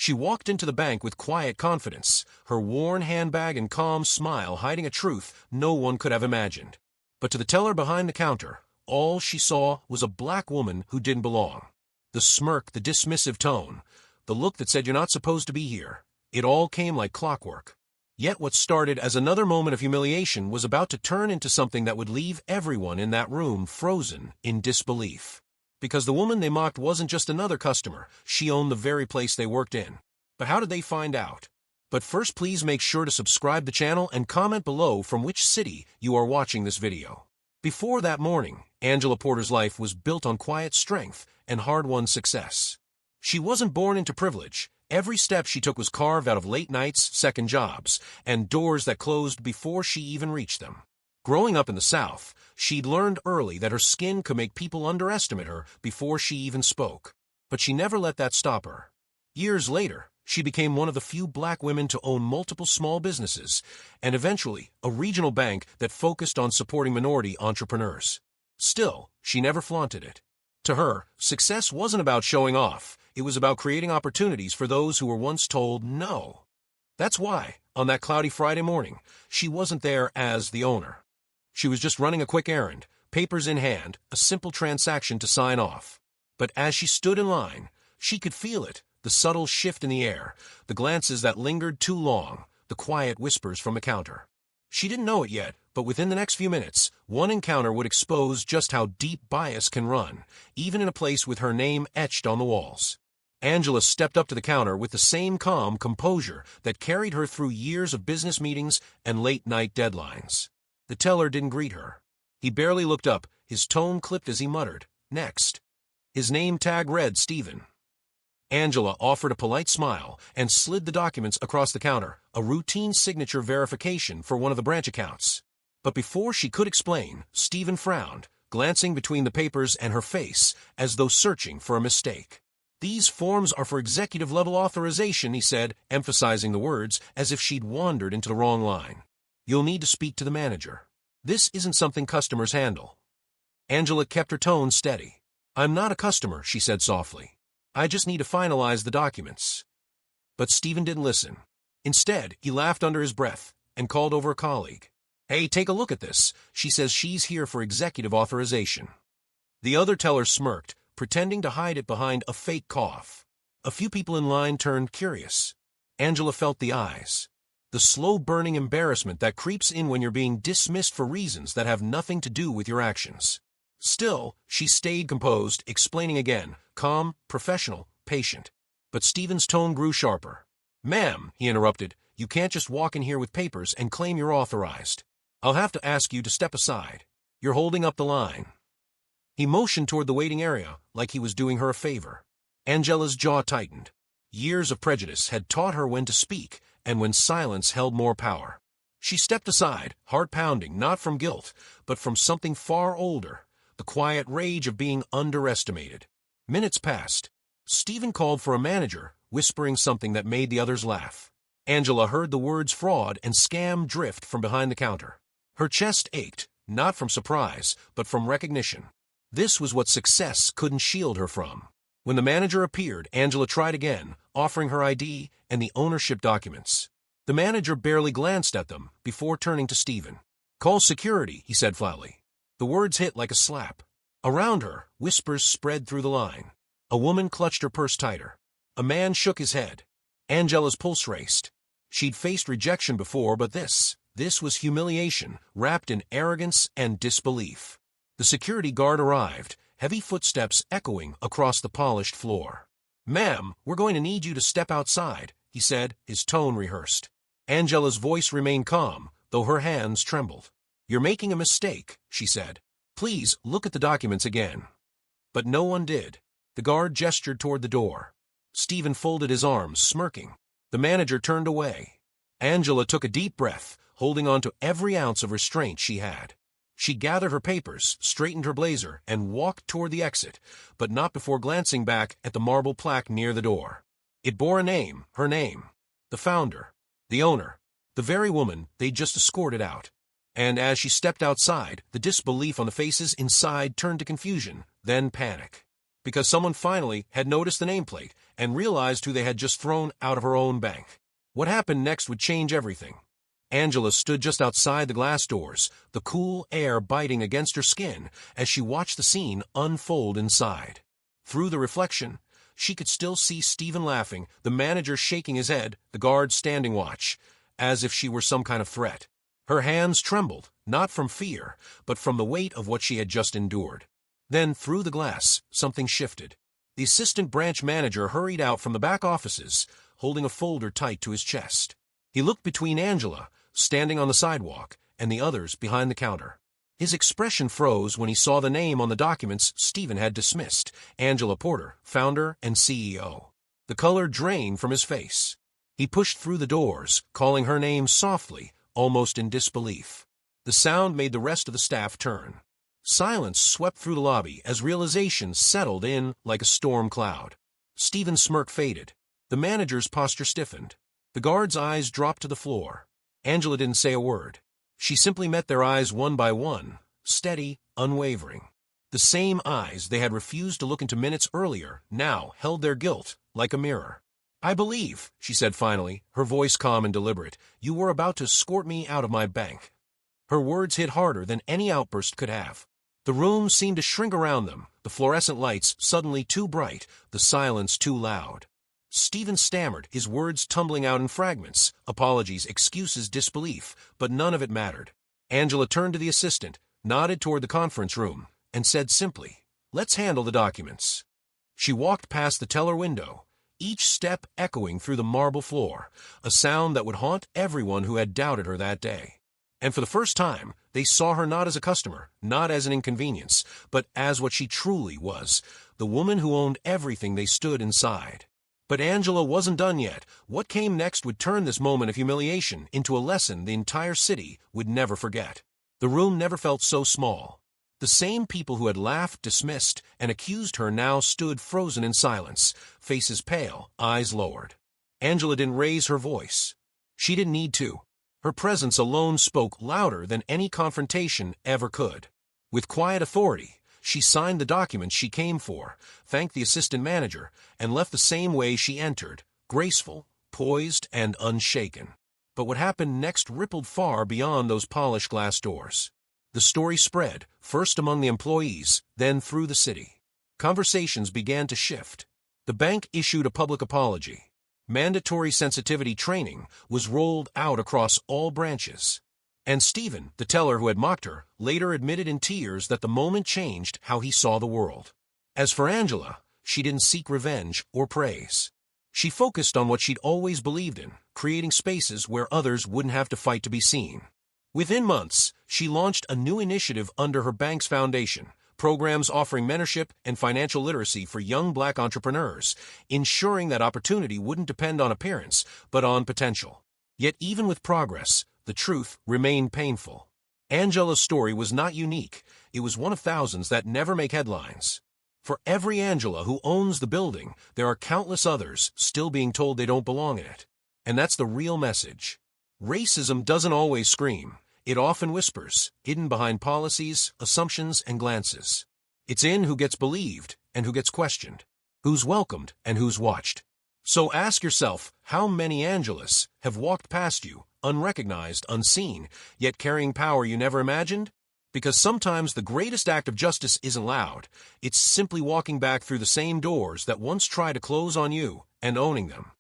She walked into the bank with quiet confidence, her worn handbag and calm smile hiding a truth no one could have imagined. But to the teller behind the counter, all she saw was a black woman who didn't belong. The smirk, the dismissive tone, the look that said you're not supposed to be here. It all came like clockwork. Yet what started as another moment of humiliation was about to turn into something that would leave everyone in that room frozen in disbelief. Because the woman they mocked wasn't just another customer, she owned the very place they worked in. But how did they find out? But first, please make sure to subscribe the channel and comment below from which city you are watching this video. Before that morning, Angela Porter's life was built on quiet strength and hard-won success. She wasn't born into privilege. Every step she took was carved out of late nights, second jobs, and doors that closed before she even reached them. Growing up in the South, she'd learned early that her skin could make people underestimate her before she even spoke. But she never let that stop her. Years later, she became one of the few black women to own multiple small businesses, and eventually a regional bank that focused on supporting minority entrepreneurs. Still, she never flaunted it. To her, success wasn't about showing off. It was about creating opportunities for those who were once told no. That's why, on that cloudy Friday morning, she wasn't there as the owner. She was just running a quick errand, papers in hand, a simple transaction to sign off. But as she stood in line, she could feel it, the subtle shift in the air, the glances that lingered too long, the quiet whispers from the counter. She didn't know it yet, but within the next few minutes, one encounter would expose just how deep bias can run, even in a place with her name etched on the walls. Angela stepped up to the counter with the same calm composure that carried her through years of business meetings and late-night deadlines. The teller didn't greet her. He barely looked up, his tone clipped as he muttered, "Next." His name tag read Stephen. Angela offered a polite smile and slid the documents across the counter, a routine signature verification for one of the branch accounts. But before she could explain, Stephen frowned, glancing between the papers and her face, as though searching for a mistake. "These forms are for executive-level authorization," he said, emphasizing the words as if she'd wandered into the wrong line. "You'll need to speak to the manager. This isn't something customers handle." Angela kept her tone steady. "I'm not a customer," she said softly. "I just need to finalize the documents." But Stephen didn't listen. Instead, he laughed under his breath and called over a colleague. "Hey, take a look at this. She says she's here for executive authorization." The other teller smirked, pretending to hide it behind a fake cough. A few people in line turned curious. Angela felt the eyes. The slow-burning embarrassment that creeps in when you're being dismissed for reasons that have nothing to do with your actions. Still, she stayed composed, explaining again, calm, professional, patient. But Stephen's tone grew sharper. "Ma'am," he interrupted, "you can't just walk in here with papers and claim you're authorized. I'll have to ask you to step aside. You're holding up the line." He motioned toward the waiting area, like he was doing her a favor. Angela's jaw tightened. Years of prejudice had taught her when to speak, and when silence held more power. She stepped aside, heart pounding, not from guilt, but from something far older, the quiet rage of being underestimated. Minutes passed. Stephen called for a manager, whispering something that made the others laugh. Angela heard the words fraud and scam drift from behind the counter. Her chest ached, not from surprise, but from recognition. This was what success couldn't shield her from. When the manager appeared, Angela tried again, offering her ID and the ownership documents. The manager barely glanced at them before turning to Stephen. "Call security," he said flatly. The words hit like a slap. Around her, whispers spread through the line. A woman clutched her purse tighter. A man shook his head. Angela's pulse raced. She'd faced rejection before, but this was humiliation, wrapped in arrogance and disbelief. The security guard arrived, heavy footsteps echoing across the polished floor. "Ma'am, we're going to need you to step outside," he said, his tone rehearsed. Angela's voice remained calm, though her hands trembled. "You're making a mistake," she said. "Please look at the documents again." But no one did. The guard gestured toward the door. Stephen folded his arms, smirking. The manager turned away. Angela took a deep breath, holding on to every ounce of restraint she had. She gathered her papers, straightened her blazer, and walked toward the exit, but not before glancing back at the marble plaque near the door. It bore a name, her name. The founder, the owner, the very woman they'd just escorted out. And as she stepped outside, the disbelief on the faces inside turned to confusion, then panic. because someone finally had noticed the nameplate and realized who they had just thrown out of her own bank. What happened next would change everything. Angela stood just outside the glass doors, the cool air biting against her skin as she watched the scene unfold inside. Through the reflection, she could still see Stephen laughing, the manager shaking his head, the guards standing watch, as if she were some kind of threat. Her hands trembled, not from fear, but from the weight of what she had just endured. Then, through the glass, something shifted. The assistant branch manager hurried out from the back offices, holding a folder tight to his chest. He looked between Angela, standing on the sidewalk, and the others behind the counter. His expression froze when he saw the name on the documents Stephen had dismissed, Angela Porter, founder and CEO. The color drained from his face. He pushed through the doors, calling her name softly, almost in disbelief. The sound made the rest of the staff turn. Silence swept through the lobby as realization settled in like a storm cloud. Stephen's smirk faded. The manager's posture stiffened. The guard's eyes dropped to the floor. Angela didn't say a word. She simply met their eyes one by one, steady, unwavering. The same eyes they had refused to look into minutes earlier now held their guilt like a mirror. "I believe," she said finally, her voice calm and deliberate, "you were about to escort me out of my bank." Her words hit harder than any outburst could have. The room seemed to shrink around them, the fluorescent lights suddenly too bright, the silence too loud. Stephen stammered, his words tumbling out in fragments, apologies, excuses, disbelief, but none of it mattered. Angela turned to the assistant, nodded toward the conference room, and said simply, "Let's handle the documents." She walked past the teller window, each step echoing through the marble floor, a sound that would haunt everyone who had doubted her that day. And for the first time, they saw her not as a customer, not as an inconvenience, but as what she truly was, the woman who owned everything they stood inside. But Angela wasn't done yet. What came next would turn this moment of humiliation into a lesson the entire city would never forget. The room never felt so small. The same people who had laughed, dismissed, and accused her now stood frozen in silence, faces pale, eyes lowered. Angela didn't raise her voice. She didn't need to. Her presence alone spoke louder than any confrontation ever could. With quiet authority, she signed the documents she came for, thanked the assistant manager, and left the same way she entered, graceful, poised, and unshaken. But what happened next rippled far beyond those polished glass doors. The story spread, first among the employees, then through the city. Conversations began to shift. The bank issued a public apology. Mandatory sensitivity training was rolled out across all branches. And Stephen, the teller who had mocked her, later admitted in tears that the moment changed how he saw the world. As for Angela, she didn't seek revenge or praise. She focused on what she'd always believed in, creating spaces where others wouldn't have to fight to be seen. Within months, she launched a new initiative under her bank's foundation, programs offering mentorship and financial literacy for young Black entrepreneurs, ensuring that opportunity wouldn't depend on appearance, but on potential. Yet even with progress, the truth remained painful. Angela's story was not unique. It was one of thousands that never make headlines. For every Angela who owns the building, there are countless others still being told they don't belong in it. And that's the real message. Racism doesn't always scream. It often whispers, hidden behind policies, assumptions, and glances. It's in who gets believed and who gets questioned, who's welcomed and who's watched. So ask yourself, how many Angelas have walked past you, unrecognized, unseen, yet carrying power you never imagined? Because sometimes the greatest act of justice isn't loud. It's simply walking back through the same doors that once tried to close on you and owning them.